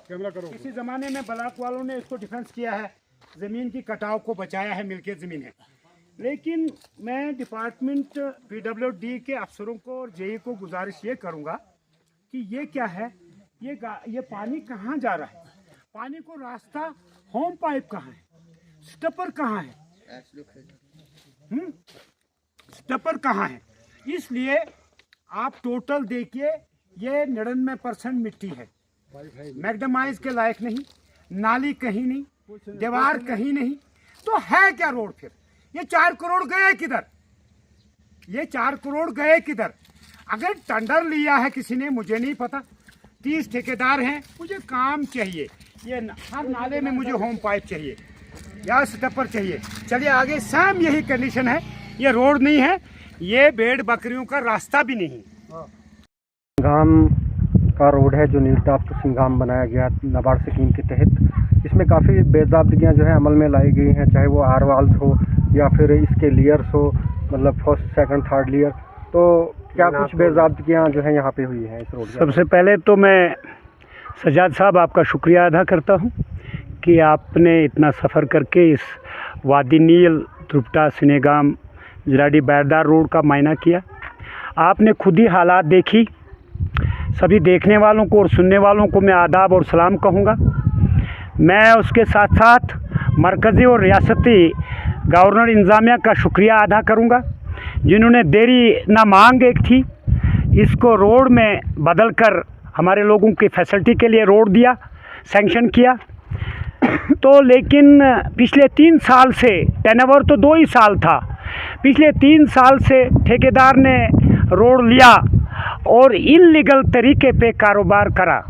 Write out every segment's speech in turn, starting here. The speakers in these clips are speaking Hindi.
किसी ज़माने में बलाक वालों ने इसको डिफेंस किया है, ज़मीन की कटाव को बचाया है, मिल्कियत ज़मीन है। लेकिन मैं डिपार्टमेंट PWD के अफसरों को और जेई को गुजारिश ये करूँगा कि ये क्या है, ये पानी कहाँ जा रहा है, पानी को रास्ता होम पाइप कहाँ है, स्टपर कहाँ है, स्टपर कहाँ है। इसलिए आप टोटल देखिए, ये 99% मिट्टी है, मैग्नेमाइज के लायक नहीं, नाली कहीं नहीं, दीवार कहीं नहीं, तो है क्या रोड फिर? ये 4 करोड़ गए किधर? ये 4 करोड़ गए किधर? अगर टेंडर लिया है किसी ने, मुझे नहीं पता, 30 ठेकेदार हैं, मुझे काम चाहिए, ये हर नाले में मुझे होम पाइप चाहिए या स्टपर चाहिए। चलिए आगे, सेम यही कंडीशन है, ये रोड नहीं है, ये भेड़ बकरियों का रास्ता भी नहीं। सिंघाम का रोड है जो नीलटाप टू सिंघाम बनाया गया नाबार्ड स्कीम के तहत। इसमें काफ़ी बेज़ाब्तगियाँ जो है अमल में लाई गई हैं, चाहे वो आर वाल्स हो या फिर इसके लेयर्स हो, मतलब फर्स्ट सेकंड थर्ड लेयर। तो क्या कुछ बेज़ाब्तगियाँ जो है यहाँ पे हुई हैं इस रोड में? सबसे पहले तो मैं सजाद साहब आपका शुक्रिया अदा करता हूँ कि आपने इतना सफ़र करके इस वादी नील त्रुप्टा सिनेगाम जिलाडी बैरदार रोड का मायना किया। आपने खुद ही हालात देखी। सभी देखने वालों को और सुनने वालों को मैं आदाब और सलाम कहूँगा। मैं उसके साथ साथ मरकज़ी और रियासती गवर्नर इंतज़ामिया का शुक्रिया अदा करूँगा, जिन्होंने देरी ना मांग एक थी, इसको रोड में बदल कर हमारे लोगों की फैसिलिटी के लिए रोड दिया, सैंक्शन किया। तो लेकिन पिछले 3 साल से, टेनओवर तो 2 ही साल था, पिछले 3 साल से ठेकेदार ने रोड लिया और इल्लीगल तरीके पे कारोबार करा।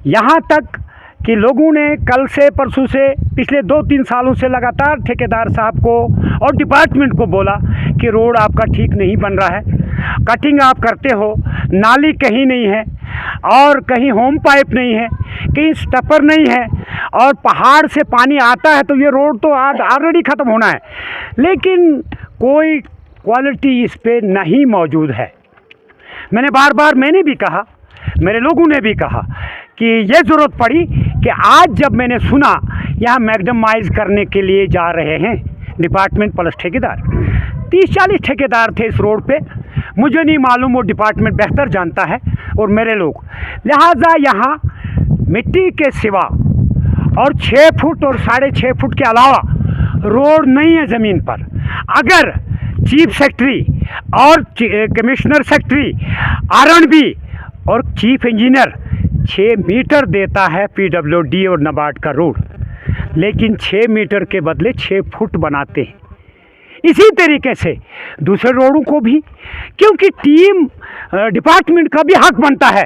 यहाँ तक कि लोगों ने कल से परसों से पिछले 2-3 सालों से लगातार ठेकेदार साहब को और डिपार्टमेंट को बोला कि रोड आपका ठीक नहीं बन रहा है, कटिंग आप करते हो, नाली कहीं नहीं है और कहीं होम पाइप नहीं है, कहीं स्टपर नहीं है, और पहाड़ से पानी आता है तो ये रोड तो ऑलरेडी ख़त्म होना है, लेकिन कोई क्वालिटी इस पे नहीं मौजूद है। मैंने भी कहा, मेरे लोगों ने भी कहा कि ये ज़रूरत पड़ी कि आज जब मैंने सुना यहाँ मैग्नेमाइज करने के लिए जा रहे हैं डिपार्टमेंट प्लस ठेकेदार, 30-40 ठेकेदार थे इस रोड पे, मुझे नहीं मालूम, वो डिपार्टमेंट बेहतर जानता है और मेरे लोग, लिहाजा यहाँ मिट्टी के सिवा और 6 फुट और 6.5 फुट के अलावा रोड नहीं है ज़मीन पर। अगर चीफ सेक्रेटरी और कमिश्नर सेक्रेटरी R&B और चीफ इंजीनियर 6 मीटर देता है PWD और नाबार्ड का रोड, लेकिन 6 मीटर के बदले 6 फुट बनाते हैं। इसी तरीके से दूसरे रोडों को भी, क्योंकि टीम डिपार्टमेंट का भी हक बनता है,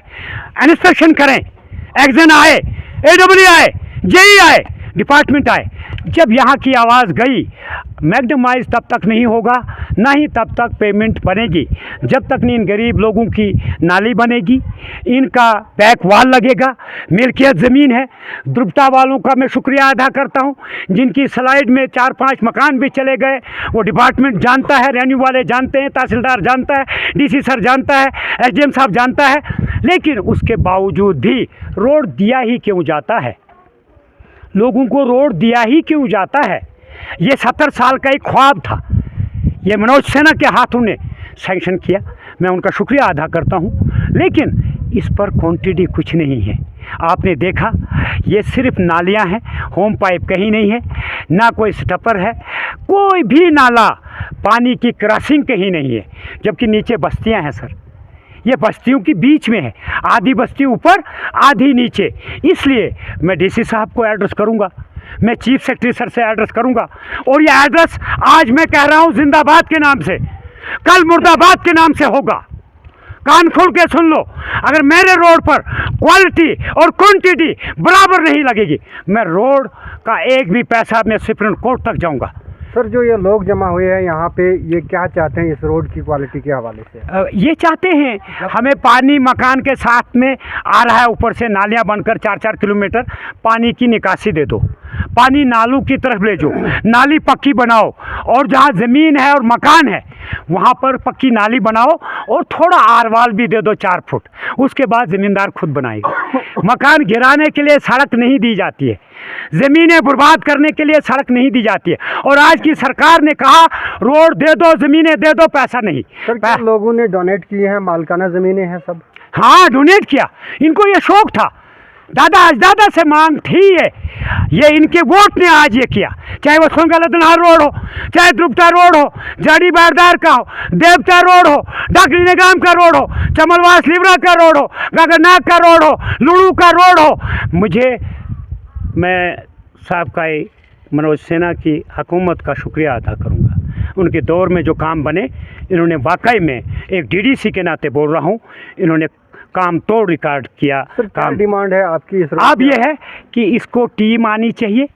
इंस्पेक्शन करें, एक्शन आए, AW आए, JE आए, डिपार्टमेंट आए। जब यहाँ की आवाज़ गई, मैग्नेमाइज तब तक नहीं होगा, ना ही तब तक पेमेंट बनेगी, जब तक नहीं इन गरीब लोगों की नाली बनेगी, इनका बैक वाल लगेगा। मिल्कियत ज़मीन है। द्रुपटा वालों का मैं शुक्रिया अदा करता हूँ, जिनकी स्लाइड में 4-5 मकान भी चले गए, वो डिपार्टमेंट जानता है, रेन्यू वाले जानते हैं, तहसीलदार जानता है, DC सर जानता है, SDM साहब जानता है, लेकिन उसके बावजूद भी रोड दिया ही क्यों जाता है? लोगों को रोड दिया ही क्यों जाता है? ये 70 साल का एक ख्वाब था, ये मनोज सिन्हा के हाथों ने सैंक्शन किया, मैं उनका शुक्रिया अदा करता हूँ, लेकिन इस पर क्वांटिटी कुछ नहीं है। आपने देखा, ये सिर्फ नालियाँ हैं, होम पाइप कहीं नहीं है, ना कोई स्टपर है, कोई भी नाला, पानी की क्रॉसिंग कहीं नहीं है, जबकि नीचे बस्तियाँ हैं सर। ये बस्तियों के बीच में है, आधी बस्ती ऊपर आधी नीचे। इसलिए मैं DC साहब को एड्रेस करूंगा, मैं चीफ सेक्रेटरी सर से एड्रेस करूंगा, और ये एड्रेस आज मैं कह रहा हूं जिंदाबाद के नाम से, कल मुर्दाबाद के नाम से होगा। कान खोल के सुन लो, अगर मेरे रोड पर क्वालिटी और क्वांटिटी बराबर नहीं लगेगी, मैं रोड का एक भी पैसा मैं सुप्रीम कोर्ट तक जाऊँगा। सर, जो ये लोग जमा हुए हैं यहाँ पे, ये क्या चाहते हैं इस रोड की क्वालिटी के हवाले से? ये चाहते हैं हमें पानी मकान के साथ में आ रहा है, ऊपर से नालियाँ बनकर 4-4 किलोमीटर पानी की निकासी दे दो। पानी नालों की तरफ ले जाओ, नाली पक्की बनाओ, और जहाँ ज़मीन है और मकान है वहाँ पर पक्की नाली बनाओ, और थोड़ा आरवाल भी दे दो 4 फुट, उसके बाद ज़मींदार खुद बनाएगा। मकान गिराने के लिए सड़क नहीं दी जाती है, ज़मीनें बर्बाद करने के लिए सड़क नहीं दी जाती है। और आज की सरकार ने कहा रोड दे दो, ज़मीनें दे दो, पैसा नहीं। सर क्या लोगों ने डोनेट किए हैं, मालकाना ज़मीनें हैं सब? हाँ, डोनेट किया, इनको ये शौक था, दादा अजदादा से मांग थी ये इनके वोट ने आज ये किया। चाहे वो सोंगा लदनहाल रोड हो, चाहे द्रुपटा रोड हो, जाड़ी बारदार का हो, देवता रोड हो, डाकली निगाम का रोड हो, चमलवास लिवरा का रोड हो, गगरनाक का रोड हो, लुड़ू का रोड हो। मैं साहब का मनोज सिन्हा की हुकूमत का शुक्रिया अदा करूँगा। उनके दौर में जो काम बने, इन्होंने वाकई में एक डीडीसी के नाते बोल रहा हूँ, इन्होंने काम तोड़ रिकॉर्ड किया। काम डिमांड है आपकी इस अब ये है कि इसको टीम आनी चाहिए,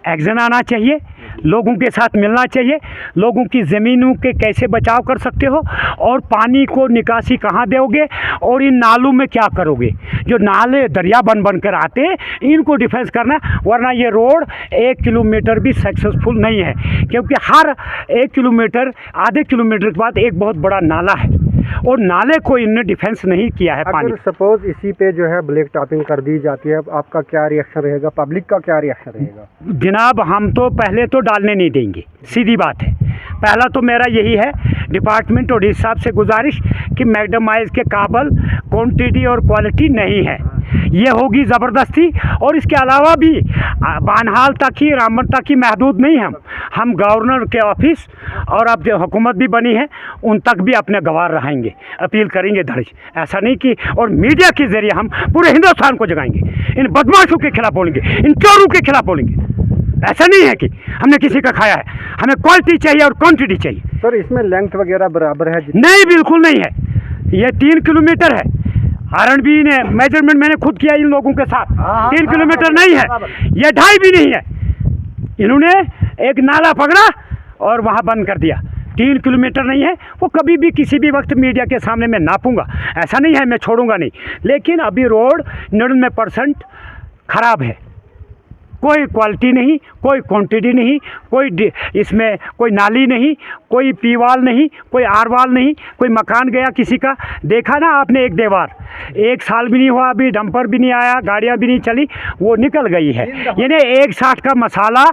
एक्शन आना चाहिए, लोगों के साथ मिलना चाहिए, लोगों की ज़मीनों के कैसे बचाव कर सकते हो, और पानी को निकासी कहाँ दोगे, और इन नालों में क्या करोगे। जो नाले दरिया बन कर आते हैं इनको डिफेंस करना, वरना ये रोड 1 किलोमीटर भी सक्सेसफुल नहीं है, क्योंकि हर 1 किलोमीटर आधे किलोमीटर के बाद एक बहुत बड़ा नाला है, और नाले को इन्होंने डिफेंस नहीं किया है। पानी सपोज इसी पे जो है ब्लैक टॉपिंग कर दी जाती है, आपका क्या रिएक्शन रहेगा, पब्लिक का क्या रिएक्शन रहेगा? जनाब हम तो पहले तो डालने नहीं देंगे, सीधी बात है। पहला तो मेरा यही है डिपार्टमेंट और हिसाब से गुजारिश कि मैग्डमाइज के काबल क्वांटिटी और क्वालिटी नहीं है, ये होगी ज़बरदस्ती। और इसके अलावा भी बानहाल तक ही, रामबन तक ही महदूद नहीं, हम गवर्नर के ऑफिस और अब जो हुकूमत भी बनी है उन तक भी अपने गवार रहेंगे, अपील करेंगे दर्ज। ऐसा नहीं कि, और मीडिया के ज़रिए हम पूरे हिंदुस्तान को जगाएंगे, इन बदमाशों के खिलाफ बोलेंगे, इन चोरों के खिलाफ बोलेंगे। ऐसा नहीं है कि हमने किसी का खाया है, हमें क्वालिटी चाहिए और क्वांटिटी चाहिए। सर इसमें लेंथ वगैरह बराबर है? नहीं, बिल्कुल नहीं है। ये 3 किलोमीटर है, आरएनबी ने मेजरमेंट मैंने खुद किया इन लोगों के साथ, 3 किलोमीटर नहीं है, ये 2.5 भी नहीं है। इन्होंने एक नाला पकड़ा और वहाँ बंद कर दिया, 3 किलोमीटर नहीं है। वो कभी भी किसी भी वक्त मीडिया के सामने मैं नापूंगा, ऐसा नहीं है, मैं छोड़ूंगा नहीं। लेकिन अभी रोड 99% ख़राब है, कोई क्वालिटी नहीं, कोई क्वांटिटी नहीं, कोई इसमें कोई नाली नहीं, कोई पीवाल नहीं, कोई आरवाल नहीं, कोई मकान गया किसी का, देखा ना आपने एक दीवार, 1 साल भी नहीं हुआ, अभी डंपर भी नहीं आया, गाड़ियां भी नहीं चली, वो निकल गई है। यानी 160 का मसाला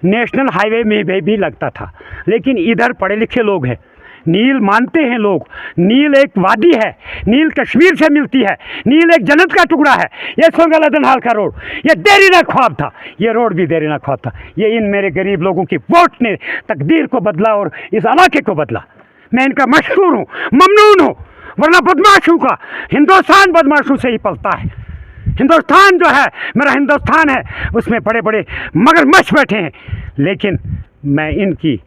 नेशनल हाईवे में भी लगता था। लेकिन इधर पढ़े लिखे लोग हैं, नील मानते हैं लोग, नील एक वादी है, नील कश्मीर से मिलती है, नील एक जन्नत का टुकड़ा है। ये सोंगा लदनहाल का रोड, ये देरीना ख्वाब था, ये रोड भी देरीना ख्वाब था। ये इन मेरे गरीब लोगों की वोट ने तकदीर को बदला और इस इलाके को बदला। मैं इनका मशहूर हूँ, ममनून हूँ, वरना बदमाशों का हिंदुस्तान बदमाशों से ही पलता है। हिंदुस्तान जो है मेरा हिंदुस्तान है, उसमें बड़े बड़े मगरमच्छ बैठे हैं। लेकिन मैं इनकी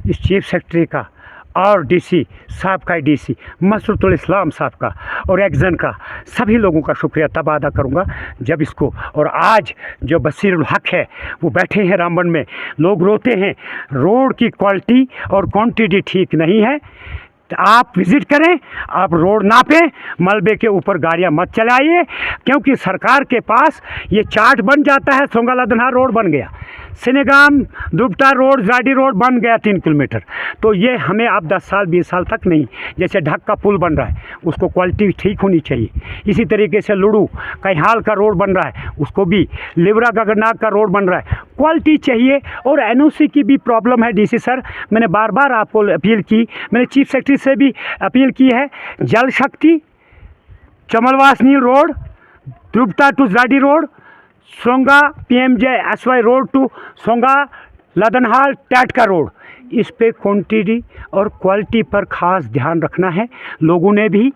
इस चीफ सेक्रेटरी का और डीसी साहब का, डीसी मसरूतुल इस्लाम साहब का और एक्जन का, सभी लोगों का शुक्रिया तब अदा करूँगा जब इसको, और आज जो बसीरुल हक है वो बैठे हैं रामबन में, लोग रोते हैं रोड की क्वालिटी और क्वांटिटी ठीक नहीं है। आप विज़िट करें, आप रोड नापें, मलबे के ऊपर गाड़ियां मत चलाइए, क्योंकि सरकार के पास ये चार्ट बन जाता है। सोंगा लदनहाल रोड बन गया, सिनेगाम द्रुपटा रोड, जाडी रोड बन गया 3 किलोमीटर, तो ये हमें अब 10 साल 20 साल तक नहीं। जैसे ढक का पुल बन रहा है, उसको क्वालिटी ठीक होनी चाहिए। इसी तरीके से लुड़ू कैहाल का रोड बन रहा है, उसको भी, लिवरा गगरनाक का रोड बन रहा है, क्वालिटी चाहिए। और एनओसी की भी प्रॉब्लम है डीसी सर, मैंने बार बार आपको अपील की, मैंने चीफ सेक्रेटरी से भी अपील की है। जल शक्ति, चमलवास नील रोड, द्रुपटा टू जाडी road, Songa PMJ-SY road to Songa लदनहाल टैटका रोड, इस पे क्वांटिटी और क्वालिटी पर ख़ास ध्यान रखना है लोगों ने भी।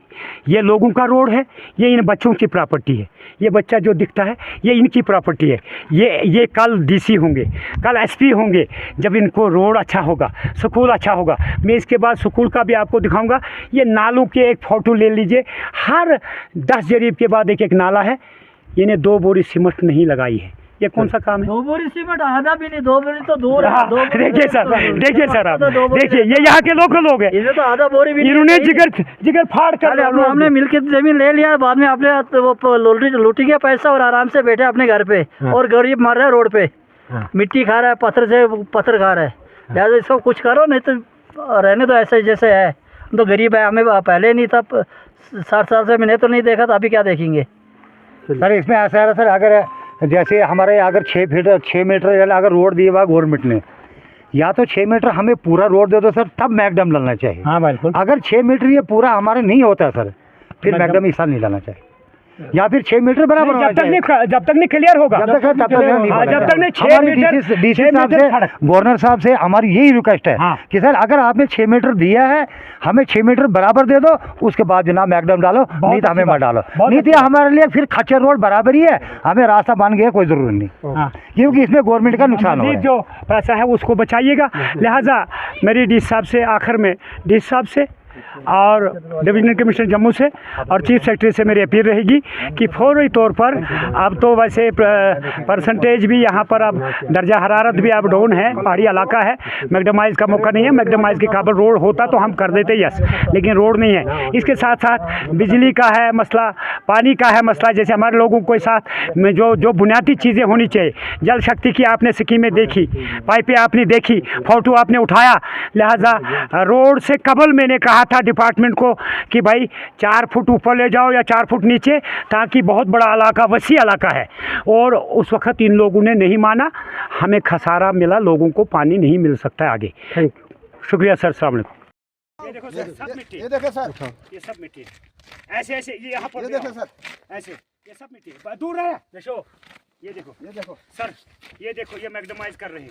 ये लोगों का रोड है, ये इन बच्चों की प्रॉपर्टी है। ये बच्चा जो दिखता है ये इनकी प्रॉपर्टी है। ये कल डीसी होंगे, कल SP होंगे, जब इनको रोड अच्छा होगा, स्कूल अच्छा होगा। मैं इसके बाद स्कूल का भी आपको दिखाऊंगा। ये नालों के एक फ़ोटो ले लीजिए, हर 10 जरीब के बाद एक नाला है। इन्हें 2 बोरी सीमेंट नहीं लगाई है, ये कौन सा काम है? 2 बोरी सीमेंट, आधा भी नहीं, 2 बोरी तो दूर है। देखिए सर, देखिए सर, आप देखिए, ये यहाँ के लोकल लोग हैं, इन्हें तो आधा बोरी भी इन्होंने जिगर फाड़ कर, हमने मिलकर जमीन ले लिया, बाद में आपने वो लूटी गया पैसा और आराम से बैठे अपने घर पे, और गरीब मर रहे रोड पे। मिट्टी खा रहा है, पत्थर से पत्थर खा रहा है। लिहाजा इसको कुछ करो, नहीं तो रहने दो ऐसे जैसे है। हम तो गरीब है, हमें पहले नहीं था, 60 साल से मैंने तो नहीं देखा, तो अभी क्या देखेंगे। सर इसमें ऐसा है सर, अगर जैसे हमारे अगर 6 मीटर अगर रोड दिया हुआ गवर्नमेंट ने, या तो 6 मीटर हमें पूरा रोड दे दो सर, तब मैकडम डालना चाहिए। हाँ बिल्कुल। अगर 6 मीटर ये पूरा हमारे नहीं होता है सर, फिर मैकडम इस साल नहीं डालना चाहिए, या फिर 6 मीटर बराबर होना चाहिए। जब तक नहीं क्लियर होगा, जब तक नहीं 6 मीटर डीसी साहब से, गवर्नर साहब से हमारी यही रिक्वेस्ट है कि सर अगर आपने 6 मीटर दिया है, हमें 6 मीटर बराबर दे दो, उसके बाद जनाब मैकडम डालो, नहीं तो हमें मत डालो। नहीं तो हमारे लिए फिर खच्चर रोड बराबर ही है, हमें रास्ता बन गया, कोई जरूरत नहीं, क्योंकि इसमें गवर्नमेंट का नुकसान हो। जो पैसा है उसको बचाइएगा। लिहाजा मेरी डी साहब से आखिर में, डी साहब से और डिविजनल कमिश्नर जम्मू से और चीफ सेक्रेटरी से मेरी अपील रहेगी कि फौरी तौर पर, अब तो वैसे परसेंटेज भी यहाँ पर अब दर्जा हरारत भी अब डाउन है, पहाड़ी इलाका है, मैकडमाइज का मौका नहीं है। मैकडमाइज के काबल रोड होता तो हम कर देते यस, लेकिन रोड नहीं है। इसके साथ साथ बिजली का है मसला, पानी का है मसला, जैसे हमारे लोगों को साथ में जो बुनियादी चीज़ें होनी चाहिए, जल शक्ति की आपने स्कीमें देखी, पाइपें आपने देखी, फोटो आपने उठाया। लिहाजा रोड से कबल मैंने कहा था डिपार्टमेंट को कि भाई 4 फुट ऊपर ले जाओ या 4 फुट नीचे, ताकि बहुत बड़ा इलाका, वसी इलाका है, और उस वक्त इन लोगों ने नहीं माना, हमें खसारा मिला, लोगों को पानी नहीं मिल सकता है आगे। शुक्रिया सर, अस्सलाम वालेकुम। ये देखो सर, सब मिट्टी, ये देखो सर, ये सब मिट्टी ऐसे ऐसे, ये यहाँ पर देखो सर, ऐसे ये सब मिट्टी दूर है। देखो ये देखो सर, ये देखो, ये मैकडमाइज कर रहे हैं,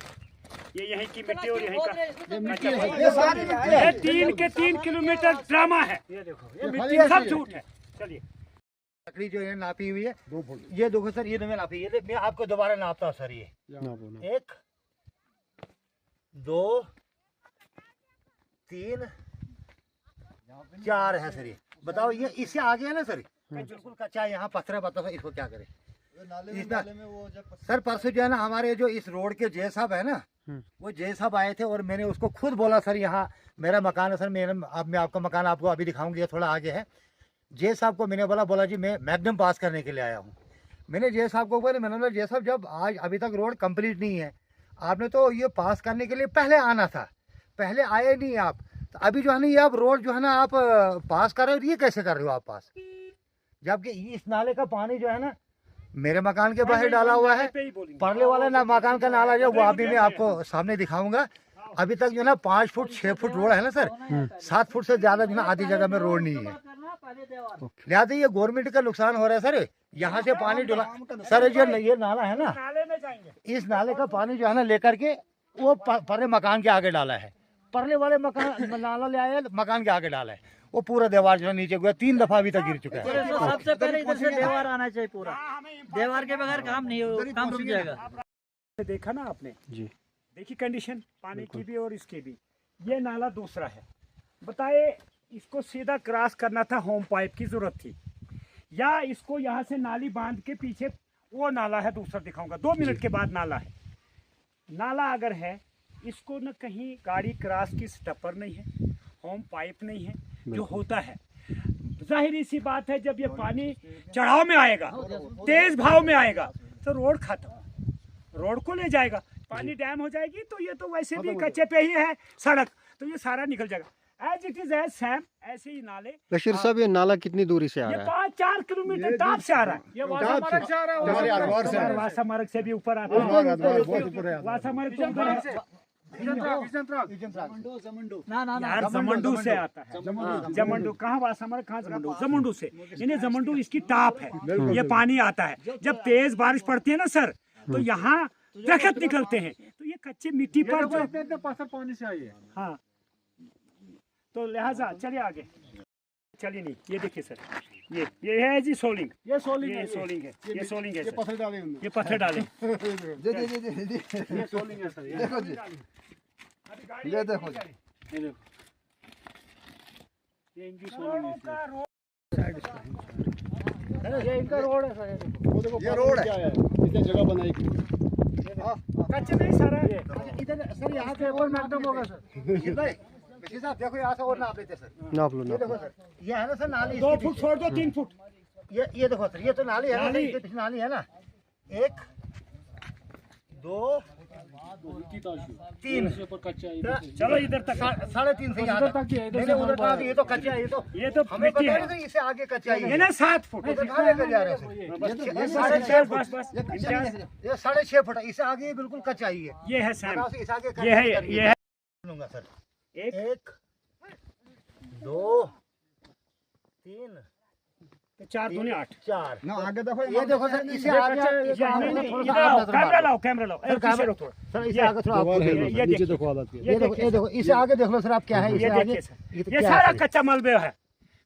ये यहीं की मिट्टी और यहीं का, ये 3 किलोमीटर ड्रामा है। ये देखो, ये मिट्टी सब झूठ है। चलिए, लकड़ी जो है नापी हुई है, ये देखो सर, ये नापी है, मैं आपको दोबारा नापता हूँ सर, ये 1 2 3 4 है सर। ये बताओ, ये इससे आगे है ना सर, बिल्कुल कच्चा है, यहाँ पत्थर, बताओ इसको क्या करें। सर परसों जो है ना, हमारे जो इस रोड के जे साहब है ना, वो जे साहब आए थे, और मैंने उसको खुद बोला सर, यहाँ मेरा मकान है सर, मैं आपका मकान आपको अभी दिखाऊंगी, थोड़ा आगे है। जे साहब को मैंने बोला जी मैं मैकडम पास करने के लिए आया हूँ। मैंने जे साहब को बोला, मैंने बोला जे साहब, जब आज अभी तक रोड कंप्लीट नहीं है, आपने तो ये पास करने के लिए पहले आना था, पहले आए नहीं आप, तो अभी जो है ना ये आप रोड जो है ना आप पास कर रहे हो, ये कैसे कर रहे हो आप पास, जबकि इस नाले का पानी जो है ना मेरे मकान के बाहर डाला हुआ है, परले वाला ना मकान का नाला जो, वो अभी मैं आपको सामने दिखाऊंगा। अभी तक जो है ना 5 फुट 6 फुट रोड है ना सर, 7 फुट से ज्यादा जो है ना आधी जगह में रोड नहीं है। लिहाजा ये गवर्नमेंट का नुकसान हो रहा है सर। यहाँ से पानी डुला सर, जो ये नाला है ना, इस नाले का पानी जो है ना लेकर के वो परले मकान के आगे डाला है, परले वाले मकान नाला ले आया, मकान के आगे डाला है, वो पूरा दीवार जो है नीचे गया, 3 दफा अभी तक गिर चुका है। सबसे पहले इधर से दीवार आना चाहिए, पूरा दीवार के बगैर काम नहीं हो, काम रुक जाएगा। देखा ना आपने जी, देखिए कंडीशन पानी की भी और इसकी भी। ये नाला दूसरा है, बताए इसको सीधा क्रॉस करना था, होम पाइप की जरूरत थी, या इसको यहाँ से नाली बांध के पीछे वो नाला है दूसरा, दिखाऊंगा 2 मिनट के बाद। नाला है, नाला अगर है, इसको न कहीं गाड़ी क्रॉस की स्टपर नहीं है, होम पाइप नहीं है, जो होता है जाहिर सी बात है, जब ये पानी चढ़ाव में आएगा, तेज भाव में आएगा, तो रोड खत्म, रोड को ले जाएगा, पानी डैम हो जाएगी, तो ये तो वैसे भी कच्चे पे ही है सड़क, तो ये सारा निकल जाएगा। As it is as same, ऐसे ही नाले। बशीर साहब, ये नाला कितनी दूरी से आ रहा है? 5-4 किलोमीटर टॉप से आ रहा है, ये वासामार्ग से आ रहा है, वासामार्ग से भी ऊपर आता है, वासामार्ग तो उधर है, यार जमंडू से आता है, जमंडू कहाँ, वासामार्ग कहाँ, जमंडू से, यानी जमंडू इसकी टॉप है, ये पानी आता है। जब तेज बारिश पड़ती है ना सर, तो यहाँ दरख्त निकलते हैं, तो ये कच्ची मिट्टी पर जो पानी से आई है, हाँ, तो लिहाजा चलिए आगे, चलिए नहीं, ये देखिए सर, ये है जी सोलिंग, ये सोलिंग है, ये सोलिंग है, ये पत्थर डाले, ये पत्थर डाले, ये सोलिंग है सर, देखो जी, ये देखो जी, ये देखो, ये इनकी सोलिंग है, ये इनका रोड है सर, ये देखो, ये रोड है, इसने जगह बनाई, कच्चे नहीं सारा, इधर सर यहाँ से और मैकडम होगा सर, बशीर साहब देखो, यहाँ से और नाप लेते सर, नाप लो, ये देखो सर, ये है ना सर नाली, 2 फुट छोड़ दो, 3 फुट, ये देखो सर, ये तो नाली है ना, नाली है ना, 1 2 3 चलो इधर तक 3.5 से यहाँ तक मैंने उधर कहा कि ये तो कच्चा है, ये तो हमें मिट्टी बता है, रहे थे इससे आगे कच्चा ही ये है। ना 7 फुट उधर कहाँ लेकर जा रहे हैं? ये 6.5 फुट, बस ये 6.5 फुट है, इससे आगे ये बिल्कुल कच्चा ही है। ये है सैम, बताओ, इस आगे ये है लूंगा सर। एक 1 2 3 तो 4 दूनी 8 4 ना आगे देखो ये देखो सर, इसे आगे थोड़ा सा आप नजर कैमरा मारो। लाओ, कैमरा लाओ, सर, पीछे रखो। सर इसे आगे थोड़ा आपको ये देखो। देखिए, ये देखो इसे आगे देख लो सर, आप क्या है इसे ये आगे देखिए सर, ये तो ये क्या सारा है? कच्चा मलबा है,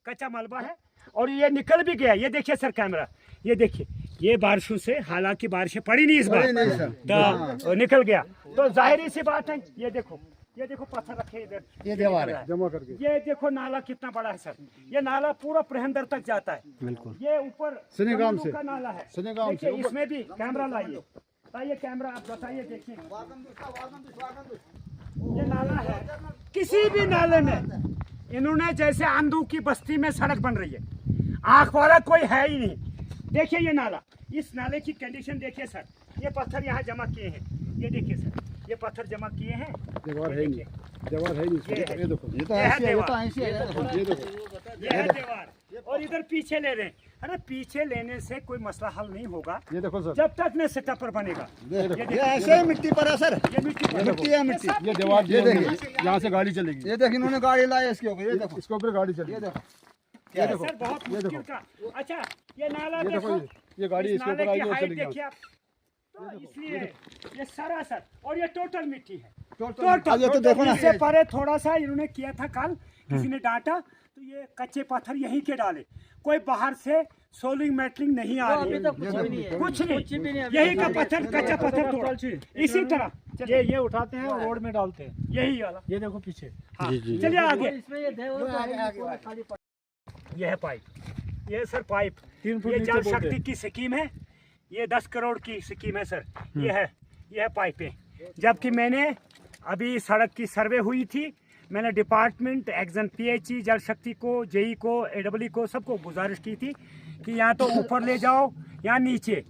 कच्चा मलबा है और ये निकल भी गया। ये देखिए सर कैमरा, ये देखिए, ये बारिशों से, हालांकि बारिशें पड़ी नहीं इस बार, तो निकल गया। तो जाहिर सी बात है, ये देखो पत्थर रखे इधर, ये दीवार है। जमा करके ये देखो नाला कितना बड़ा है सर, ये नाला पूरा प्रहंदर तक जाता है। बिल्कुल ये ऊपर सिनेगाम से। का नाला है, सिनेगाम देखिए से इसमें भी कैमरा लाइए कैमरा, आप बताइए, देखिए ये नाला है। किसी भी नाले में इन्होंने, जैसे आंधू की बस्ती में सड़क बन रही है, आंख वाला कोई है ही नहीं। देखिए ये नाला, इस नाले की कंडीशन देखिए सर, ये पत्थर यहाँ जमा किए हैं, ये देखिए सर, ये पत्थर जमा किए हैं, दीवार है नहीं, दीवार है नहीं, ये देखो, ये तो ये है ऐसी है, ये तो दीवार, ऐसी है, ये देखो, ये है दीवार, और इधर पीछे ले रहे हैं। अरे पीछे लेने से कोई मसला हल नहीं होगा ये देखो सर, जब तक न सेटअप पर बनेगा। ये ऐसे ही मिट्टी पर है सर, ये मिट्टी पर मिट्टी है, मिट्टी, ये दीवार, ये देखिए यहाँ से गाड़ी चलेगी, ये देखिए इन्होंने गाड़ी लाई इसके ऊपर, ये देखो इसके ऊपर गाड़ी चलेगी, ये देखो, ये देखो सर, बहुत मुश्किल का। अच्छा ये नाला ये देखो, देखो, ये गाड़ी इस इसके नाले ऊपर आई की और हाइट चली गई। देखिए आप, तो इसलिए ये सरासर, और ये टोटल मिट्टी है, अब ये तो देखो ना, इससे परे थोड़ा सा इन्होंने किया था कल, किसी ने डांटा, तो ये कच्चे पत्थर यहीं के डाले, कोई बाहर से सोलिंग मेटलिंग नहीं आ रही है, कुछ नहीं, यही का पत्थर, कच्चा पत्थर तोड़ा। इसी तरह ये उठाते हैं और रोड में डालते हैं। यही वाला, ये देखो पीछे, हाँ चलिए आगे। आगे ये है पाइप, ये सर पाइप, 3 फुट ये नीचे जल बोलते शक्ति की स्कीम है, ये 10 करोड़ की स्कीम है सर, ये है पाइपें। जबकि मैंने अभी सड़क की सर्वे हुई थी, मैंने डिपार्टमेंट एक्जन पीएचई जल शक्ति को, जेई को, एडब्ल्यू को, सबको गुजारिश की थी कि या तो ऊपर ले जाओ या नीचे,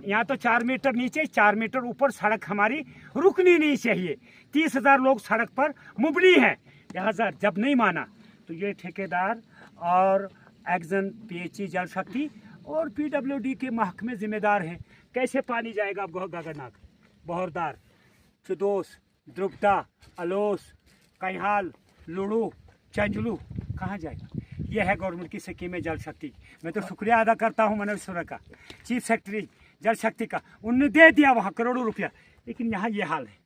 या तो 4 मीटर नीचे, 4 मीटर ऊपर सड़क हमारी रुकनी नहीं चाहिए। 30,000 लोग सड़क पर मुबनी हैं, लिहाजा जब नहीं माना तो ये ठेकेदार और एक्जन पीएचई जल शक्ति और पीडब्ल्यूडी के महकमे जिम्मेदार हैं। कैसे पानी जाएगा अब गगरनाक, बहरदार, चुदोस, द्रुपदा, अलोस, कैहाल, लुड़ू, चंजलू, कहाँ जाएगा? यह है गवर्नमेंट की स्कीम है जल शक्ति। मैं तो शुक्रिया अदा करता हूँ मनोज सुरा का, चीफ सेक्रेटरी जल शक्ति का, उनने दे दिया वहाँ करोड़ों रुपया, लेकिन यहाँ ये हाल है।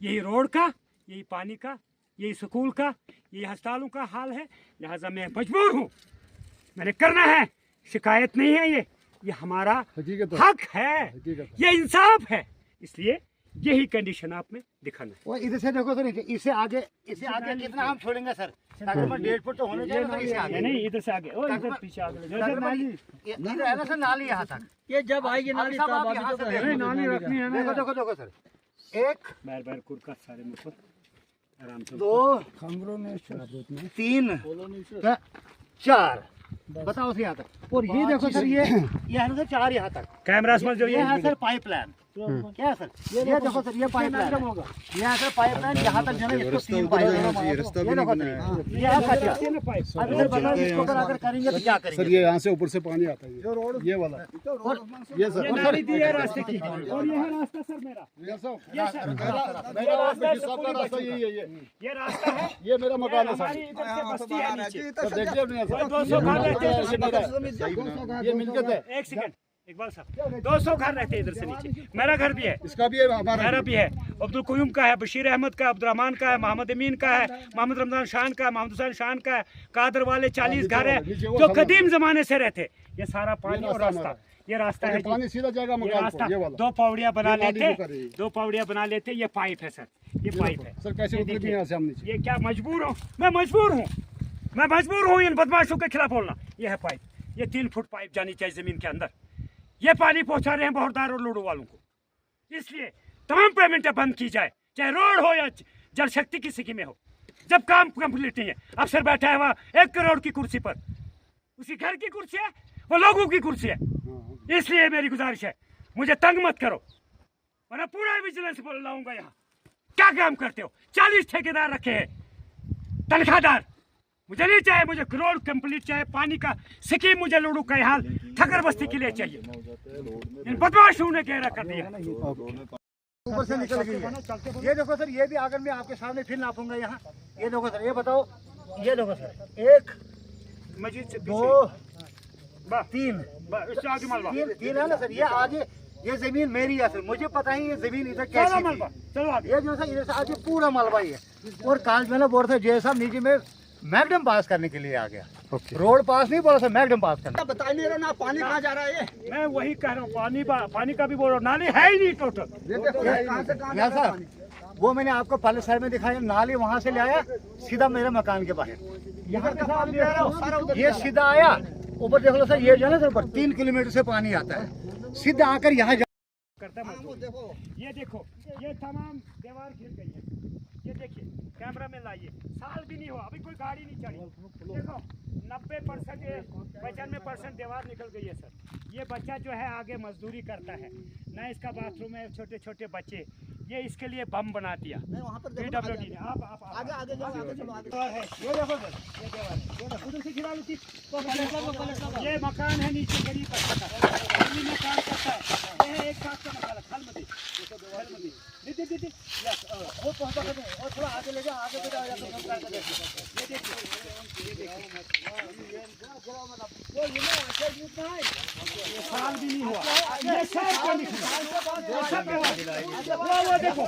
यही रोड का, यही पानी का, यही स्कूल का, यही अस्पतालों का हाल है। लिहाजा मैं मजबूर हूँ, मैंने करना है, शिकायत नहीं है, ये हमारा हक है, ये इंसाफ है, इसलिए यही कंडीशन आप में दिखाना है। वो इधर से देखो सर, इसे आगे कितना हम छोड़ेंगे सर? तकरीबन 1.5 फुट तो होने चाहिए सर इसे आगे। नहीं इधर से आगे, और इधर पीछे आगे इधर है ना सर नाली यहाँ तक। ये जब आएगी नाली अब सब तब आप अभी यहाँ तो से है। देखो, नाली रखनी है ना, देखो सर, 1 बार कुरका सारे मुझको आराम से 2 3 4 बताओ से यहाँ तक। और ये देखो सर, ये है ना सर 4 यहाँ तक। कैमरा समझ जो ये है सर पाइपलाइन, क्या है सर? ये देखो सर, ये पाइपलाइन होगा, ये है सर पाइपलाइन यहाँ तक जाना, इसको 3 पाइप। ये देखो सर, ये है कच्चा। अब इधर बताओ इसको अगर करेंगे तो क्या करेंगे? सर ये यहाँ से ऊपर से पानी आता है, जो रोड ये वाला, ये सर, ये नाली दी है रास्ते की, और ये है रास्ता सर मेरा, ये सब ये सर मेरा रास्ता, सबका रास्ता यही है, ये रास्ता है, ये मेरा मकान है हमारी सर। इधर से बस्ती है नीचे। सर देखिए अपने कोई 200 घर रहते हैं इधर से, ये मिलकत है, एक सेकंड इकबाल साहब, 200 घर रहते हैं इधर से नीचे, मेरा घर भी है, इसका भी है, हमारा मेरा भी है, अब्दुल कयूम का है, बशीर अहमद का, अब्दुल रहमान का है, मोहम्मद अमीन का है, मोहम्मद रमजान शान का है, मोहम्मद हुसैन शान का है, कादर वाले 40 घर है जो कदीम जमाने से रहते। ये सारा पानी और रास्ता, ये रास्ता है जी, पानी सीधा जाएगा ये मकान रास्ता को, ये वाला। 2 पौड़ियाँ बना ये नाली लेते, जो कर रही है। 2 पौड़ियाँ बना लेते, ये पाइप है सर, ये पाइप है सर कैसे ये उतरे भी देखिए। यहाँ से हम नीचे? ये क्या मजबूर हूँ मैं, मजबूर हूँ इन बदमाशों के खिलाफ बोलना। ये है पाइप, ये 3 फुट पाइप जानी चाहिए जमीन के अंदर, ये पानी पहुंचा रहे हैं बहरदार और लूडो वालों को। इसलिए तमाम पेमेंटें बंद की जाए, चाहे रोड हो या जल शक्ति की स्कीमें हो। जब काम कंप्लीट नहीं है, अफसर बैठा है वहाँ 1 करोड़ की कुर्सी पर, उसी घर की कुर्सी है, वो लोगों की कुर्सी है। इसलिए मेरी गुजारिश है, मुझे तंग मत करो, वरना पूरा विजिलेंस बोल लाऊंगा यहाँ। क्या काम करते हो? 40 ठेकेदार रखे हैं, तनख्वाहदार। मुझे नहीं चाहिए, मुझे रोड कंप्लीट चाहिए, पानी का स्कीम मुझे लुडू का हाल ठकर बस्ती के लिए चाहिए। इन बदमाशों ने घेरा कर दिया। ऊपर से निकल गई है। ये देखो सर, ये भी अगर मैं आपके सामने फिर नापूंगा यहाँ। ये देखो सर, ये बताओ, ये देखो सर, 1 मस्जिद से 2 बस 3 इससे आगे मलबा। तीन है ना सर। ये आगे ये जमीन मेरी है सर, मुझे पता ही ये जमीन इधर कैसी चलो थी। मलबा, चलो आगे। ये जो सर इधर से आगे पूरा मलबा ही है। और काल मैंने बोल रहा था जय साहब नीचे में मैगडम पास करने के लिए आ गया। रोड पास नहीं बोला सर, मैगडम पास करना। बता नहीं रहा ना, पानी कहाँ जा रहा है? मैं वही कह रहा हूँ, पानी का भी बोल रहा हूँ, नाली है ही नहीं टोटल। यहाँ सर वो मैंने आपको पहले साइड में दिखाया, नाली वहाँ से ले आया सीधा मेरे मकान के बाहर। यहाँ का पानी ले रहा हूँ, ये सीधा आया ऊपर। देख लो सर, ये जो है ना सर, 3 किलोमीटर से पानी आता है, सीधा आकर यहाँ करता मजदूर। ये देखो, ये तमाम दीवार गिर गई है। ये देखिए, कैमरा में लाइए, साल भी नहीं हुआ, अभी कोई गाड़ी नहीं चढ़ी। देखो 90% 95% दीवार निकल गई है सर। ये बच्चा जो है आगे मजदूरी करता है ना, इसका बाथरूम है, छोटे छोटे बच्चे, ये इसके लिए बम बना दिया PWD ने। आप आगे आगे जाओ, आगे चलो, आगे है। ये देखो सर, ये दीवार उधर से गिरा ली। ये मकान है नीचे गरीब बच्चा का, दिल्ली में काम करता है। ये है एक साथ का मकान, खलमदी दीदी वो पहुंचा कर दो। और थोड़ा आगे ले जाओ, आगे ले जाओ, ये देखिए, ये साल भी नहीं हुआ, ये सब क्या निकला, ये सब वो देखो,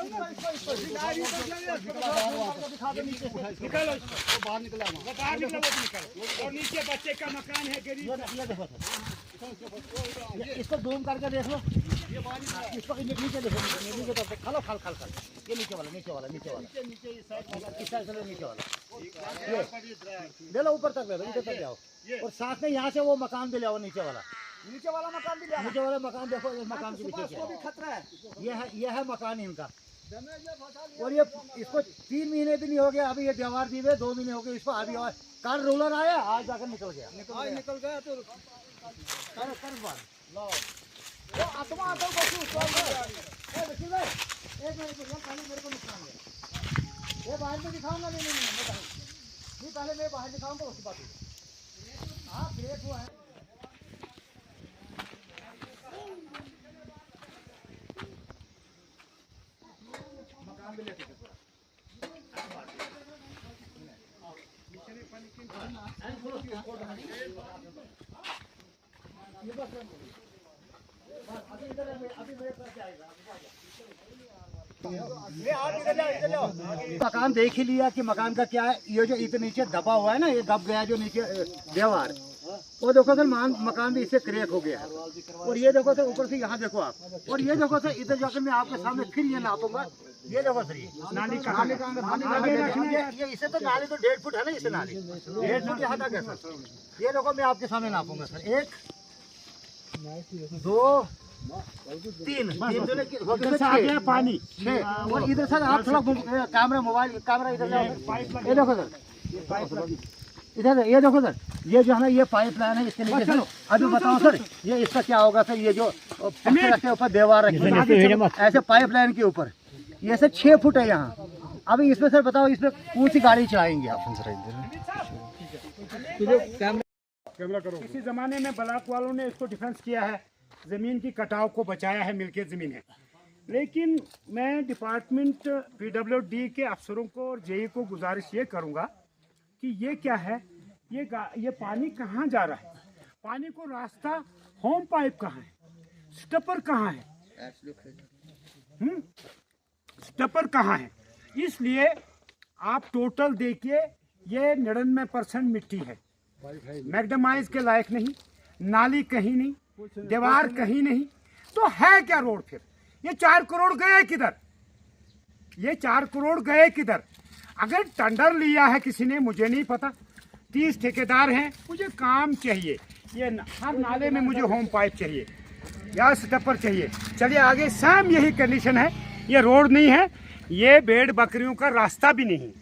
निकालो इसको, बाहर निकला, वो बाहर निकला, वो भी निकालो। और नीचे बच्चे का मकान है गरीब। इसको जूम करके देख लो, इसको नीचे देखो, नीचे तरफ खालो, खाल खाल खाल। ये नीचे वाला, नीचे वाला, नीचे वाला, इस साइड से नीचे वाला, ये ले लो, ऊपर तक ले लो, इधर तक जाओ। और साथ में यहाँ से वो मकान भी ले आओ, नीचे वाला मकान भी ले आओ। नीचे वाला मकान देखो, ये मकान के नीचे क्या है, खतरा है। ये है मकान इनका। और ये इसको 3 महीने भी नहीं हो गया, अभी ये दीवार दी हुए 2 महीने हो गए इसको। अभी कल रोलर आया, आज जाकर निकल गया तो वो आत्मा आता है बच्चों। ए बच्ची भाई, एक मिनट रुको, पहले मेरे को नुकसान है। ये बाहर में दिखाऊंगा, नहीं पहले मैं बाहर दिखाऊंगा, उसके बाद हाँ ब्रेक हुआ है। मकान भी लेके मकान देख ही लिया कि मकान का क्या है। ये जो इधर नीचे दबा हुआ है ना, ये दब गया जो नीचे दीवार, वो देखो सर मकान भी इससे क्रैक हो गया है। और ये देखो सर ऊपर से यहाँ देखो आप, और ये देखो सर इधर जाकर मैं आपके सामने फिर ये नापूंगा। ये देखो सर, ये नाली कहाँ, ये इसे तो नाली तो 1.5 फुट है ना, इसे नाली 1.5 फुट यहाँ तक है सर। ये देखो मैं आपके सामने नापूंगा सर, 1 2 3 आ गया पानी। 6। और इधर सर आप थोड़ा कैमरा मोबाइल कैमरा इधर जाओ। ये देखो सर, इधर ये देखो सर, ये जो है ना ये पाइप लाइन है इसके नीचे। चलो अभी बताओ सर, ये इसका क्या होगा सर? ये जो पत्थर रखे ऊपर दीवार रखी है ऐसे पाइप लाइन के ऊपर, ये सर 6 फुट है यहाँ। अभी इसमें सर बताओ, इसमें कौन सी गाड़ी चलाएंगे आप? किसी जमाने में ब्लॉक वालों ने इसको डिफेंस किया है, जमीन की कटाव को बचाया है, मिल्कियत जमीन है। लेकिन मैं डिपार्टमेंट PWD के अफसरों को और JE को गुजारिश ये करूँगा कि ये क्या है, ये पानी कहाँ जा रहा है, पानी को रास्ता होम पाइप कहाँ है, स्टपर कहाँ है, स्टपर कहाँ है। इसलिए आप टोटल देखिए, ये 99% मिट्टी है, मैग्डमाइज के लायक नहीं, नाली कहीं नहीं, दीवार कहीं नहीं, तो है क्या रोड फिर? ये 4 करोड़ गए किधर? ये 4 करोड़ गए किधर? अगर टेंडर लिया है किसी ने, मुझे नहीं पता, 30 ठेकेदार हैं, मुझे काम चाहिए, ये हर नाले में मुझे होम पाइप चाहिए या स्टपर चाहिए। चलिए आगे, सेम यही कंडीशन है। ये रोड नहीं है, ये भेड़ बकरियों का रास्ता भी नहीं।